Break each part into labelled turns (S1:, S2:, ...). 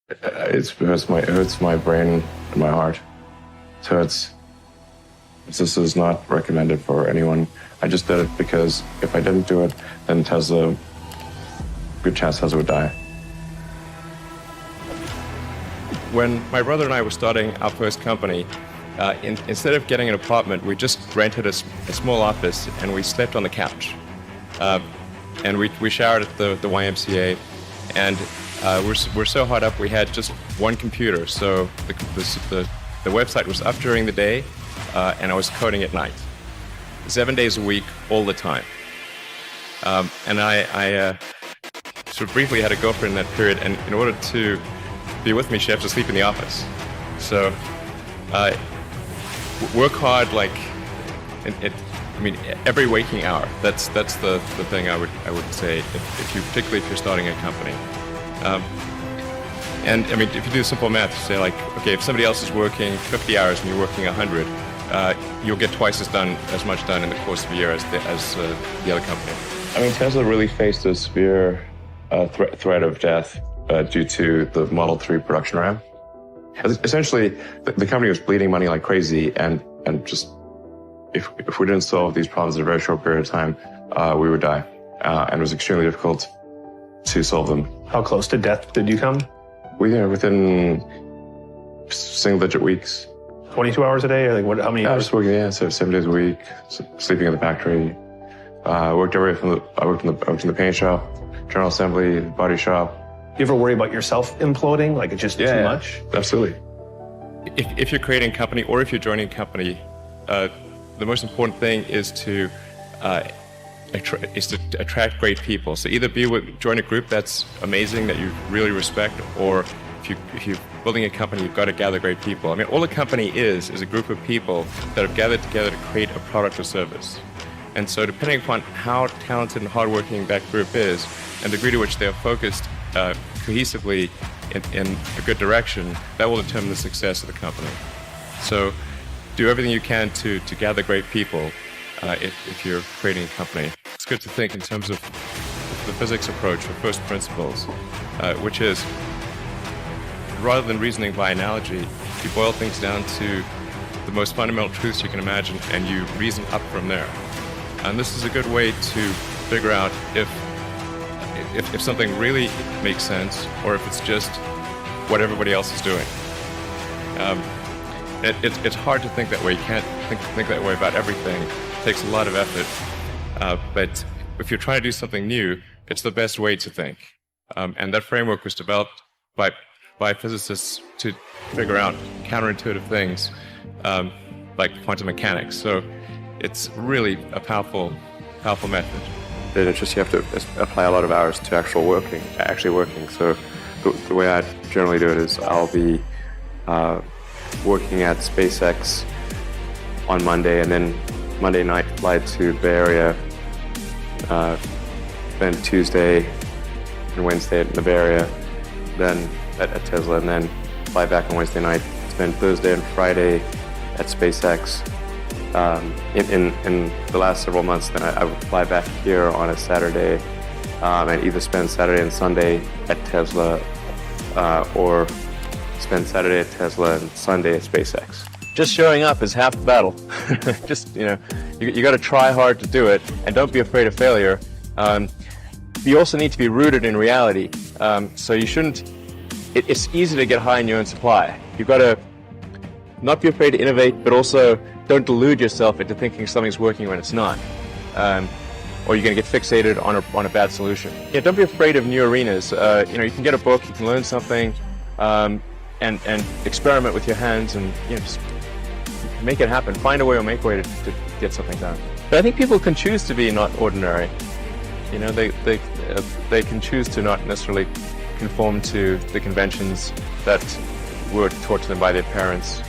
S1: It hurts my brain and my heart. So this is not recommended for anyone. I just did it because if I didn't do it, then good chance Tesla would die. When my brother and I were starting our first company, instead of getting an apartment, we just rented a small office and we slept on the couch. And we showered at the YMCA, and we're so hot up we had just one computer. So the website was up during the day, and I was coding at night, 7 days a week, all the time. And I sort of briefly had a girlfriend in that period, and in order to be with me, she had to sleep in the office. So work hard, like every waking hour. That's the thing I would say, particularly if you're starting a company. And I mean, if you do simple math, you say like, okay, if somebody else is working 50 hours and you're working 100, you'll get twice as much done in the course of a year as the other company. I mean, Tesla really faced a severe threat of death due to the Model 3 production ramp. Essentially, the company was bleeding money like crazy, and just if we didn't solve these problems in a very short period of time, we would die. And it was extremely difficult to solve them.
S2: How close to death did you come?
S1: Within single-digit weeks.
S2: 22 hours a day, or like what? How many?
S1: I was just working, so 7 days a week, sleeping in the factory. I worked in the paint shop, general assembly, body shop.
S2: Do you ever worry about yourself imploding? Like it's just too much?
S1: Absolutely. If you're creating a company or if you're joining a company, the most important thing is to attract great people. So either join a group that's amazing that you really respect, or if you're building a company, you've got to gather great people. I mean, all a company is a group of people that have gathered together to create a product or service. And so depending upon how talented and hardworking that group is and the degree to which they are focused cohesively in a good direction, that will determine the success of the company. So do everything you can to gather great people if you're creating a company. It's good to think in terms of the physics approach or first principles, which is, rather than reasoning by analogy, you boil things down to the most fundamental truths you can imagine, and you reason up from there. And this is a good way to figure out if something really makes sense, or if it's just what everybody else is doing. It's hard to think that way. You can't think that way about everything. It takes a lot of effort. But if you're trying to do something new, it's the best way to think. And that framework was developed by physicists to figure out counterintuitive things like quantum mechanics. So it's really a powerful method. It's just you have to apply a lot of hours to actually working. So the way I generally do it is I'll be working at SpaceX on Monday, and then Monday night fly to Bay Area, then Tuesday and Wednesday in the Bay Area, then at Tesla, and then fly back on Wednesday night, spend Thursday and Friday at SpaceX. In the last several months, then I would fly back here on a Saturday and either spend Saturday and Sunday at Tesla or spend Saturday at Tesla and Sunday at SpaceX. Just showing up is half the battle. Just, you got to try hard to do it, and don't be afraid of failure. You also need to be rooted in reality. So you shouldn't, it's easy to get high in your own supply. You've got to not be afraid to innovate, but also don't delude yourself into thinking something's working when it's not. Or you're going to get fixated on a bad solution. Don't be afraid of new arenas. You can get a book, you can learn something, and experiment with your hands, and just make it happen. Find a way or make a way to get something done. But I think people can choose to be not ordinary. They can choose to not necessarily conform to the conventions that were taught to them by their parents.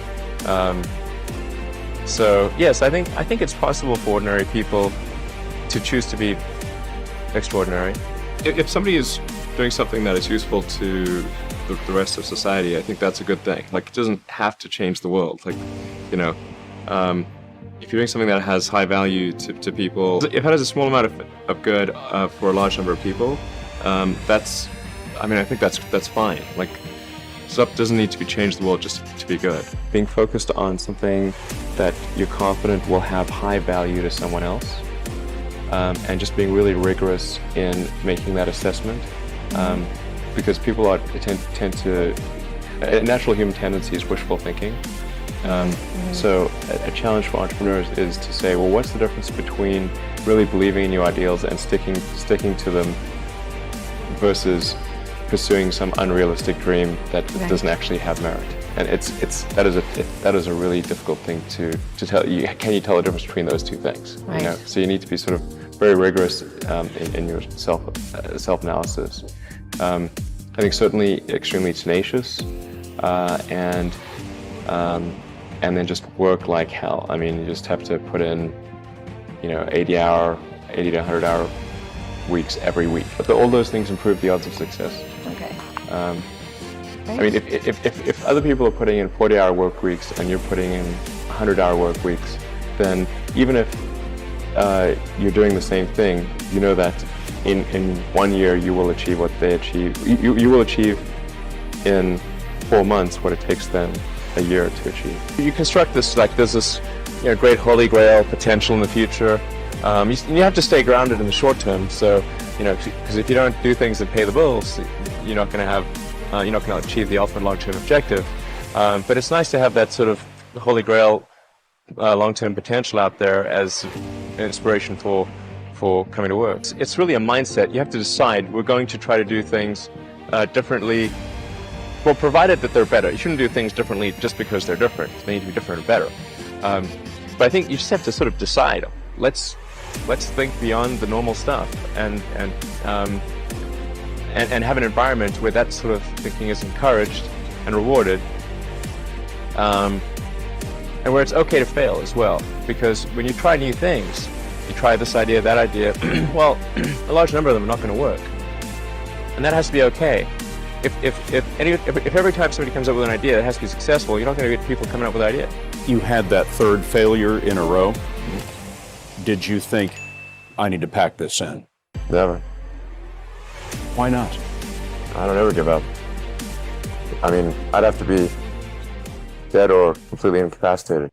S1: So yes, I think it's possible for ordinary people to choose to be extraordinary. If somebody is doing something that is useful to the rest of society, I think that's a good thing. Like, it doesn't have to change the world. Like, if you're doing something that has high value to people, if it has a small amount of good for a large number of people, I think that's fine. Like, Stuff doesn't need to be changed in the world just to be good. Being focused on something that you're confident will have high value to someone else, and just being really rigorous in making that assessment, because people tend to, a natural human tendency is wishful thinking. So a challenge for entrepreneurs is to say, well, what's the difference between really believing in your ideals and sticking to them versus pursuing some unrealistic dream that doesn't actually have merit? And that is a really difficult thing to tell. Can you tell the difference between those two things?
S3: Right.
S1: You know? So you need to be sort of very rigorous in your self-analysis. I think certainly extremely tenacious, and then just work like hell. I mean, you just have to put in, 80 to 100-hour weeks every week. But all those things improve the odds of success.
S3: Okay.
S1: I mean, if other people are putting in 40-hour work weeks and you're putting in 100-hour work weeks, then even if you're doing the same thing, you know that in 1 year you will achieve what they achieve. You will achieve in 4 months what it takes them a year to achieve. You construct this like there's this great holy grail potential in the future. You have to stay grounded in the short term. So because if you don't do things that pay the bills, you're not going to achieve the ultimate long-term objective. But it's nice to have that sort of holy grail long-term potential out there as an inspiration for coming to work. It's really a mindset. You have to decide, we're going to try to do things differently. Well, provided that they're better. You shouldn't do things differently just because they're different. They need to be different or better. But I think you just have to sort of decide, let's think beyond the normal stuff and have an environment where that sort of thinking is encouraged and rewarded, and where it's okay to fail as well. Because when you try new things, you try this idea, that idea, well, a large number of them are not going to work. And that has to be okay. If every time somebody comes up with an idea that has to be successful, you're not going to get people coming up with ideas.
S4: You had that third failure in a row. Did you think, I need to pack this in?
S1: Never.
S4: Why not?
S1: I don't ever give up. I mean, I'd have to be dead or completely incapacitated.